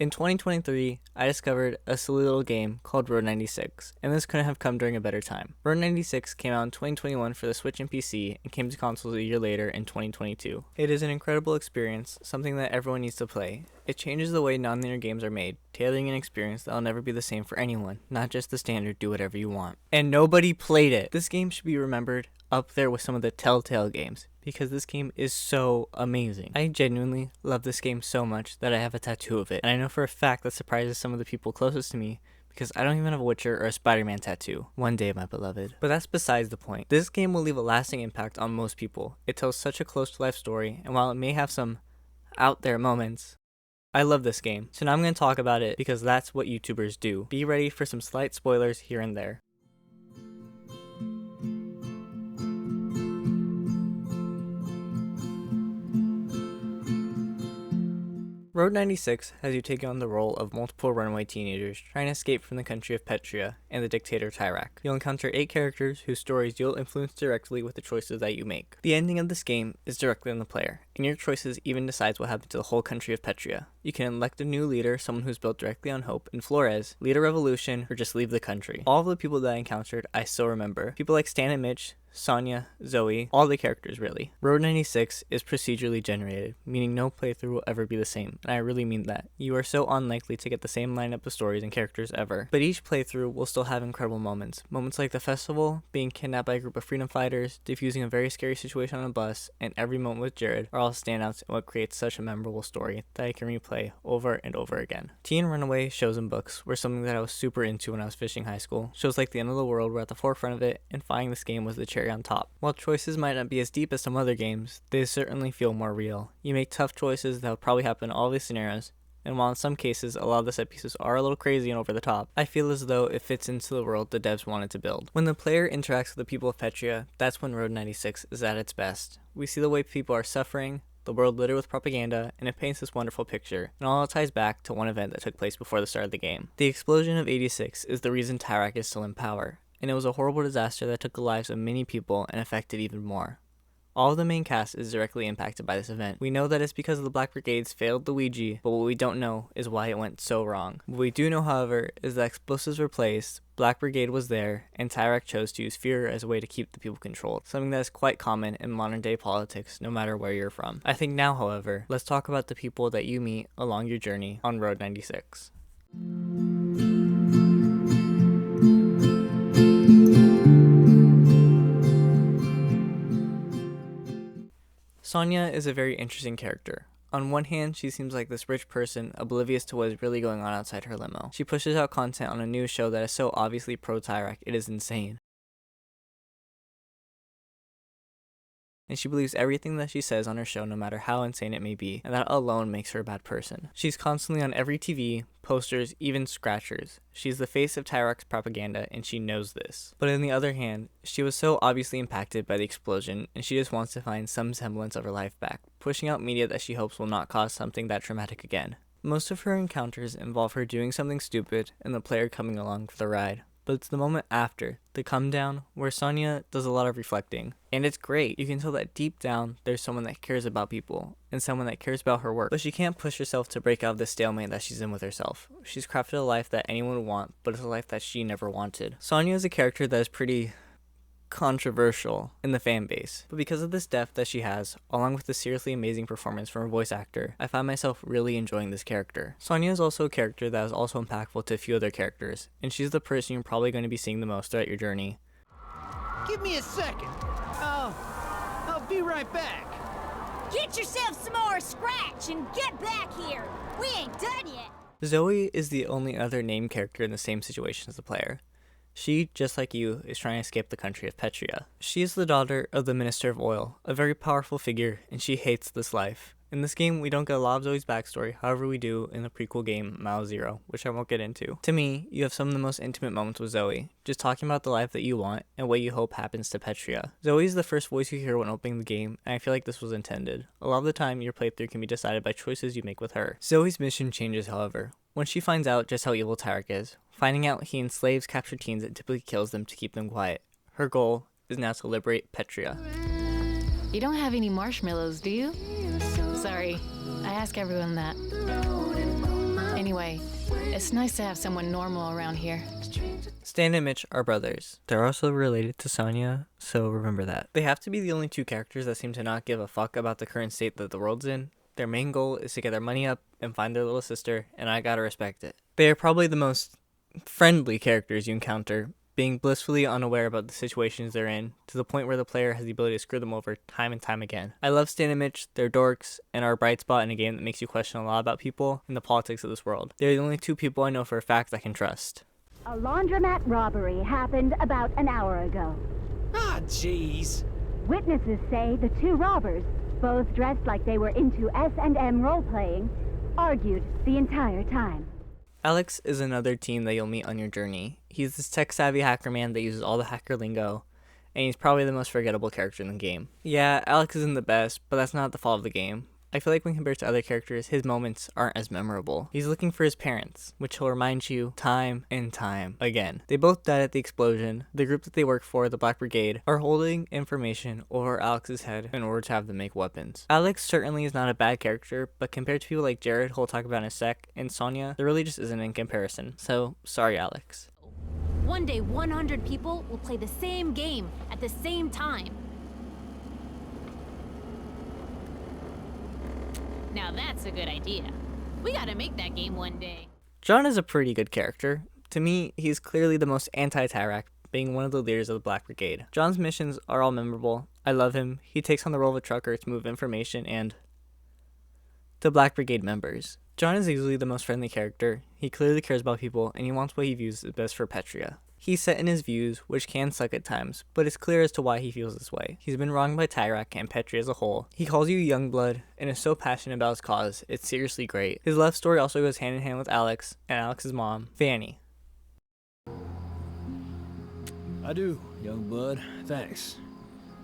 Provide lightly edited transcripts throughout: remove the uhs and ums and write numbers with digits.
In 2023, I discovered a silly little game called Road 96, and this couldn't have come during a better time. Road 96 came out in 2021 for the Switch and PC, and came to consoles a year later in 2022. It is an incredible experience, something that everyone needs to play. It changes the way non-linear games are made, tailoring an experience that will never be the same for anyone, not just the standard do whatever you want. And nobody played it! This game should be remembered up there with some of the Telltale games, because this game is so amazing. I genuinely love this game so much that I have a tattoo of it, and I know for a fact that surprises some of the people closest to me, because I don't even have a Witcher or a Spider-Man tattoo. One day, my beloved. But that's besides the point. This game will leave a lasting impact on most people. It tells such a close-to-life story, and while it may have some out-there moments, I love this game. So now I'm going to talk about it because that's what YouTubers do. Be ready for some slight spoilers here and there. Road 96 has you take on the role of multiple runaway teenagers trying to escape from the country of Petria and the dictator Tyrak. You'll encounter 8 characters whose stories you'll influence directly with the choices that you make. The ending of this game is directly on the player, and your choices even decides what happens to the whole country of Petria. You can elect a new leader, someone who's built directly on hope in Flores, lead a revolution, or just leave the country. All of the people that I encountered, I still remember. People like Stan and Mitch, Sonia, Zoe, all the characters really. Road 96 is procedurally generated, meaning no playthrough will ever be the same, and I really mean that. You are so unlikely to get the same lineup of stories and characters ever. But each playthrough will still have incredible moments. Moments like the festival, being kidnapped by a group of freedom fighters, defusing a very scary situation on a bus, and every moment with Jared are all standouts in what creates such a memorable story that I can replay over and over again. Teen Runaway shows and books were something that I was super into when I was finishing high school. Shows like The End of the World were at the forefront of it, and finding this game was the cherry on top. While choices might not be as deep as some other games, they certainly feel more real. You make tough choices that will probably happen in all these scenarios, and while in some cases a lot of the set pieces are a little crazy and over the top, I feel as though it fits into the world the devs wanted to build. When the player interacts with the people of Petria, that's when Road 96 is at its best. We see the way people are suffering, the world littered with propaganda, and it paints this wonderful picture, and all it ties back to one event that took place before the start of the game. The explosion of 86 is the reason Tyrak is still in power, and it was a horrible disaster that took the lives of many people and affected even more. All of the main cast is directly impacted by this event. We know that it's because of the Black Brigade's failed Luigi, but what we don't know is why it went so wrong. What we do know, however, is that explosives were placed, Black Brigade was there, and Tyrak chose to use fear as a way to keep the people controlled, something that is quite common in modern day politics no matter where you're from. I think now, however, let's talk about the people that you meet along your journey on Road 96. Sonia is a very interesting character. On one hand, she seems like this rich person, oblivious to what is really going on outside her limo. She pushes out content on a news show that is so obviously pro-Tyrak, it is insane. And she believes everything that she says on her show no matter how insane it may be, and that alone makes her a bad person. She's constantly on every TV, posters, even scratchers. She's the face of Tyrak's propaganda, and she knows this. But on the other hand, she was so obviously impacted by the explosion, and she just wants to find some semblance of her life back, pushing out media that she hopes will not cause something that traumatic again. Most of her encounters involve her doing something stupid and the player coming along for the ride. But it's the moment after, the come down, where Sonia does a lot of reflecting. And it's great. You can tell that deep down, there's someone that cares about people, and someone that cares about her work. But she can't push herself to break out of the stalemate that she's in with herself. She's crafted a life that anyone would want, but it's a life that she never wanted. Sonia is a character that is pretty controversial in the fan base, but because of this depth that she has, along with the seriously amazing performance from her voice actor, I find myself really enjoying this character. Sonia is also a character that is also impactful to a few other characters, and she's the person you're probably going to be seeing the most throughout your journey. Give me a second. I'll be right back. Get yourself some more scratch and get back here. We ain't done yet. Zoe is the only other named character in the same situation as the player. She, just like you, is trying to escape the country of Petria. She is the daughter of the Minister of Oil, a very powerful figure, and she hates this life. In this game, we don't get a lot of Zoe's backstory, however we do in the prequel game, Mile Zero, which I won't get into. To me, you have some of the most intimate moments with Zoe, just talking about the life that you want and what you hope happens to Petria. Zoe is the first voice you hear when opening the game, and I feel like this was intended. A lot of the time, your playthrough can be decided by choices you make with her. Zoe's mission changes, however, when she finds out just how evil Tyrak is. Finding out he enslaves captured teens and typically kills them to keep them quiet. Her goal is now to liberate Petria. You don't have any marshmallows, do you? Sorry, I ask everyone that. Anyway, it's nice to have someone normal around here. Stan and Mitch are brothers. They're also related to Sonya, so remember that. They have to be the only two characters that seem to not give a fuck about the current state that the world's in. Their main goal is to get their money up and find their little sister, and I gotta respect it. They are probably the most friendly characters you encounter, being blissfully unaware about the situations they're in, to the point where the player has the ability to screw them over time and time again. I love Stan and Mitch, they're dorks, and are a bright spot in a game that makes you question a lot about people and the politics of this world. They're the only two people I know for a fact I can trust. A laundromat robbery happened about an hour ago. Ah, jeez. Witnesses say the two robbers, both dressed like they were into S&M role-playing, argued the entire time. Alex is another teen that you'll meet on your journey. He's this tech-savvy hacker man that uses all the hacker lingo, and he's probably the most forgettable character in the game. Yeah, Alex isn't the best, but that's not the fault of the game. I feel like when compared to other characters, his moments aren't as memorable. He's looking for his parents, which he'll remind you time and time again. They both died at the explosion. The group that they work for, the Black Brigade, are holding information over Alex's head in order to have them make weapons. Alex certainly is not a bad character, but compared to people like Jared, who we'll talk about in a sec, and Sonya, there really just isn't in comparison. So, sorry Alex. One day, 100 people will play the same game at the same time. Now that's a good idea. We gotta make that game one day. John is a pretty good character. To me, he's clearly the most anti-Tyrak, being one of the leaders of the Black Brigade. John's missions are all memorable. I love him. He takes on the role of a trucker to move information and to Black Brigade members. John is easily the most friendly character. He clearly cares about people, and he wants what he views as best for Petria. He's set in his views, which can suck at times, but it's clear as to why he feels this way. He's been wronged by Tyrak and Petria as a whole. He calls you Youngblood, and is so passionate about his cause, it's seriously great. His love story also goes hand in hand with Alex, and Alex's mom, Fanny. I do, Youngblood. Thanks.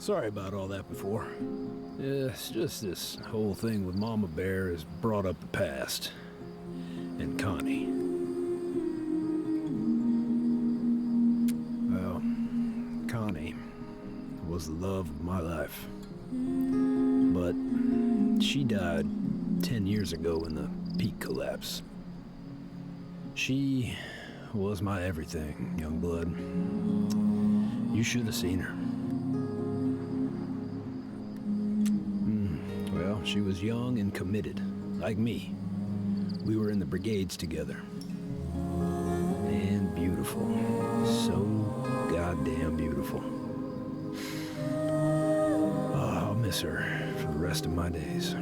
Sorry about all that before. Yeah, it's just this whole thing with Mama Bear has brought up the past. And Connie. Well, Connie was the love of my life. But she died 10 years ago in the peak collapse. She was my everything, Youngblood. You should have seen her. Well, she was young and committed, like me. We were in the brigades together. And beautiful. So goddamn beautiful. Oh, I'll miss her for the rest of my days.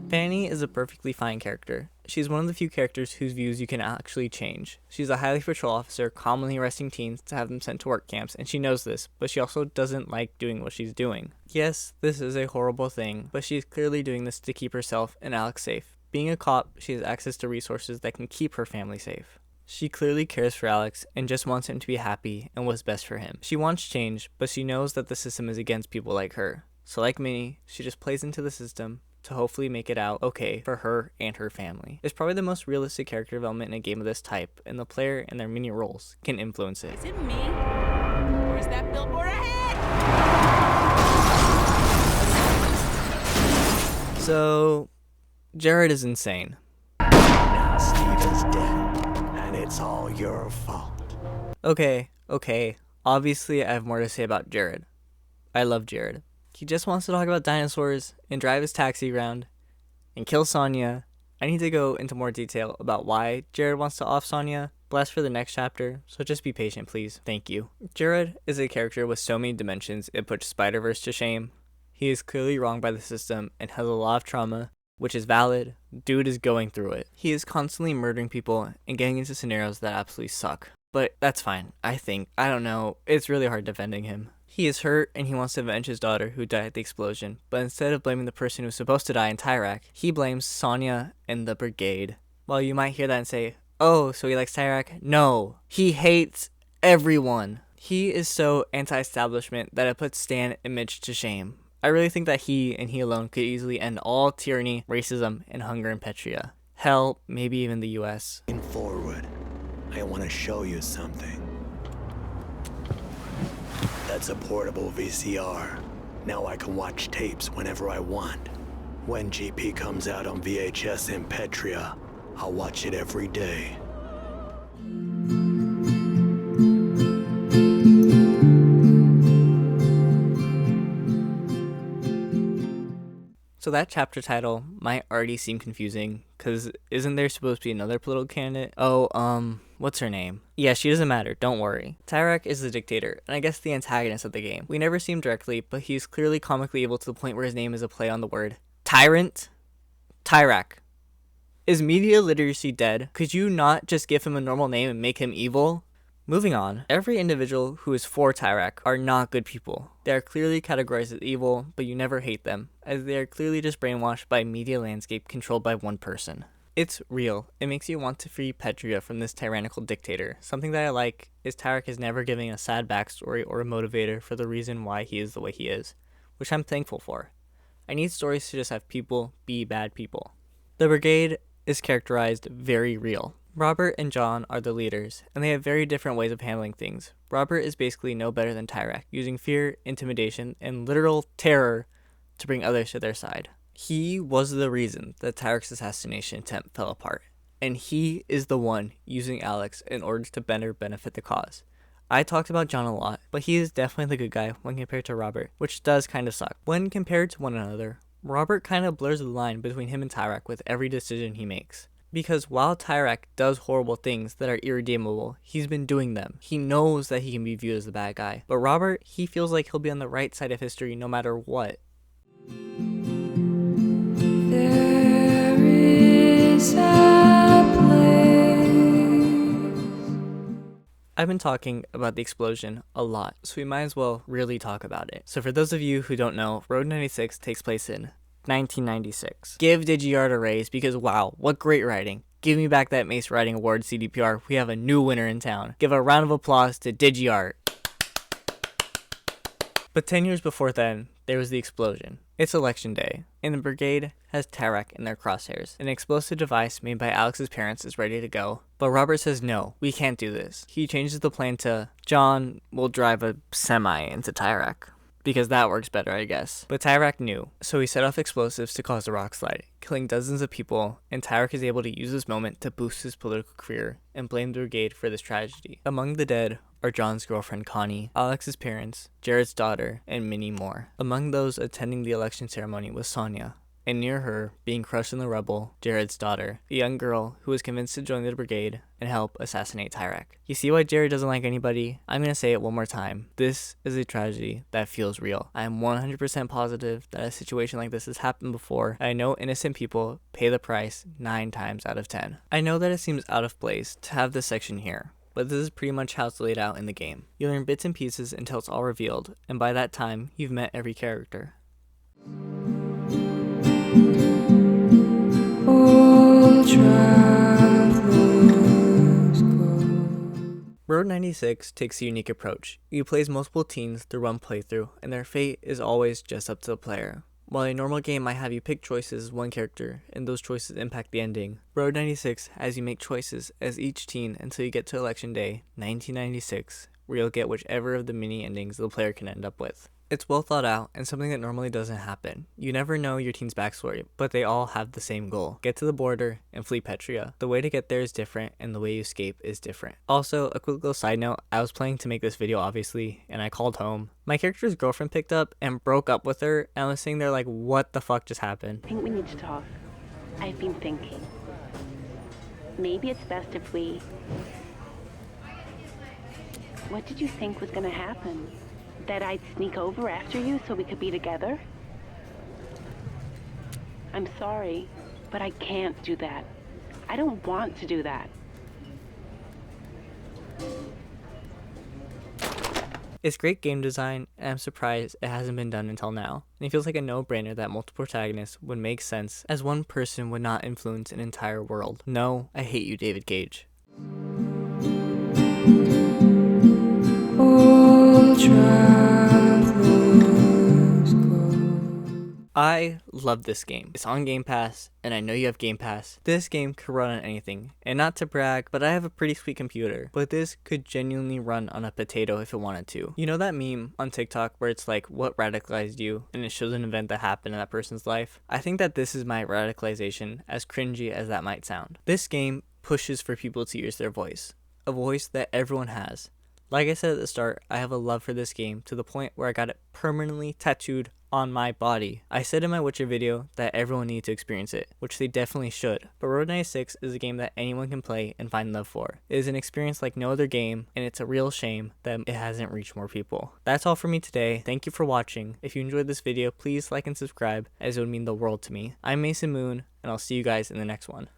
Fanny is a perfectly fine character. She's one of the few characters whose views you can actually change. She's a highly patrol officer, commonly arresting teens to have them sent to work camps, and she knows this, but she also doesn't like doing what she's doing. Yes, this is a horrible thing, but she's clearly doing this to keep herself and Alex safe. Being a cop, she has access to resources that can keep her family safe. She clearly cares for Alex and just wants him to be happy and what's best for him. She wants change, but she knows that the system is against people like her. So like me, she just plays into the system to hopefully make it out okay for her and her family. It's probably the most realistic character development in a game of this type, and the player and their mini roles can influence it. Is it me? Or is that billboard ahead? So, Jared is insane. Now Steve is dead, and it's all your fault. Okay. Obviously I have more to say about Jared. I love Jared. He just wants to talk about dinosaurs and drive his taxi around and kill Sonya. I need to go into more detail about why Jared wants to off Sonya, but that's for the next chapter, so just be patient please. Thank you. Jared is a character with so many dimensions it puts Spider-Verse to shame. He is clearly wronged by the system and has a lot of trauma, which is valid. Dude is going through it. He is constantly murdering people and getting into scenarios that absolutely suck. But that's fine, I think. I don't know. It's really hard defending him. He is hurt and he wants to avenge his daughter who died at the explosion, but instead of blaming the person who was supposed to die in Tyrak, he blames Sonya and the Brigade. While you might hear that and say, oh, so he likes Tyrak? No, he hates everyone. He is so anti-establishment that it puts Stan and Mitch to shame. I really think that he and he alone could easily end all tyranny, racism, and hunger in Petria. Hell, maybe even the US. Forward, I want to show you something. That's a portable VCR. Now I can watch tapes whenever I want. When GP comes out on VHS in Petria, I watch it every day. So that chapter title might already seem confusing, because isn't there supposed to be another political candidate? Oh, what's her name? Yeah, she doesn't matter, don't worry. Tyrak is the dictator, and I guess the antagonist of the game. We never see him directly, but he's clearly comically evil to the point where his name is a play on the word tyrant. Tyrak. Is media literacy dead? Could you not just give him a normal name and make him evil? Moving on, every individual who is for Tyrak are not good people. They are clearly categorized as evil, but you never hate them, as they are clearly just brainwashed by a media landscape controlled by one person. It's real. It makes you want to free Petria from this tyrannical dictator. Something that I like is Tyrak is never giving a sad backstory or a motivator for the reason why he is the way he is, which I'm thankful for. I need stories to just have people be bad people. The Brigade is characterized very real. Robert and John are the leaders, and they have very different ways of handling things. Robert is basically no better than Tyrak, using fear, intimidation, and literal terror to bring others to their side. He was the reason that Tyrak's assassination attempt fell apart, and he is the one using Alex in order to better benefit the cause. I talked about John a lot, but he is definitely the good guy when compared to Robert, which does kind of suck. When compared to one another, Robert kind of blurs the line between him and Tyrak with every decision he makes. Because while Tyrak does horrible things that are irredeemable, he's been doing them. He knows that he can be viewed as the bad guy. But Robert, he feels like he'll be on the right side of history no matter what. There is a place. I've been talking about the explosion a lot, so we might as well really talk about it. So for those of you who don't know, Road 96 takes place in 1996. Give DigiArt a raise because wow, what great writing. Give me back that Mace Writing Award, CDPR. We have a new winner in town. Give a round of applause to DigiArt. But 10 years before then, there was the explosion. It's election day, and the Brigade has Tyrak in their crosshairs. An explosive device made by Alex's parents is ready to go. But Robert says no, we can't do this. He changes the plan to, John will drive a semi into Tyrak. Because that works better, I guess. But Tyrak knew, so he set off explosives to cause a rock slide, killing dozens of people, and Tyrak is able to use this moment to boost his political career and blame the Brigade for this tragedy. Among the dead are John's girlfriend Connie, Alex's parents, Jared's daughter, and many more. Among those attending the election ceremony was Sonia, and near her, being crushed in the rubble, Jared's daughter, a young girl who was convinced to join the Brigade and help assassinate Tyrak. You see why Jared doesn't like anybody? I'm gonna say it one more time. This is a tragedy that feels real. I am 100% positive that a situation like this has happened before. I know innocent people pay the price 9 times out of 10. I know that it seems out of place to have this section here, but this is pretty much how it's laid out in the game. You learn bits and pieces until it's all revealed, and by that time, you've met every character. Road 96 takes a unique approach. You play as multiple teens through one playthrough, and their fate is always just up to the player. While a normal game might have you pick choices as one character, and those choices impact the ending, Road 96 has you make choices as each teen until you get to Election Day, 1996, where you'll get whichever of the mini endings the player can end up with. It's well thought out, and something that normally doesn't happen. You never know your teen's backstory, but they all have the same goal. Get to the border and flee Petria. The way to get there is different, and the way you escape is different. Also, a quick little side note, I was planning to make this video obviously, and I called home. My character's girlfriend picked up and broke up with her, and I was sitting there like, what the fuck just happened? I think we need to talk. I've been thinking. Maybe it's best if we... What did you think was gonna happen? That I'd sneak over after you so we could be together? I'm sorry, but I can't do that. I don't want to do that. It's great game design, and I'm surprised it hasn't been done until now. And it feels like a no-brainer that multiple protagonists would make sense, as one person would not influence an entire world. No, I hate you, David Cage. I love this game. It's on Game Pass, and I know you have Game Pass. This game could run on anything, and not to brag, but I have a pretty sweet computer. But this could genuinely run on a potato if it wanted to. You know that meme on TikTok where it's like, what radicalized you? And it shows an event that happened in that person's life? I think that this is my radicalization, as cringy as that might sound. This game pushes for people to use their voice. A voice that everyone has. Like I said at the start, I have a love for this game to the point where I got it permanently tattooed on my body. I said in my Witcher video that everyone needs to experience it, which they definitely should, but Road 96 is a game that anyone can play and find love for. It is an experience like no other game, and it's a real shame that it hasn't reached more people. That's all for me today. Thank you for watching. If you enjoyed this video, please like and subscribe, as it would mean the world to me. I'm Mason Moon, and I'll see you guys in the next one.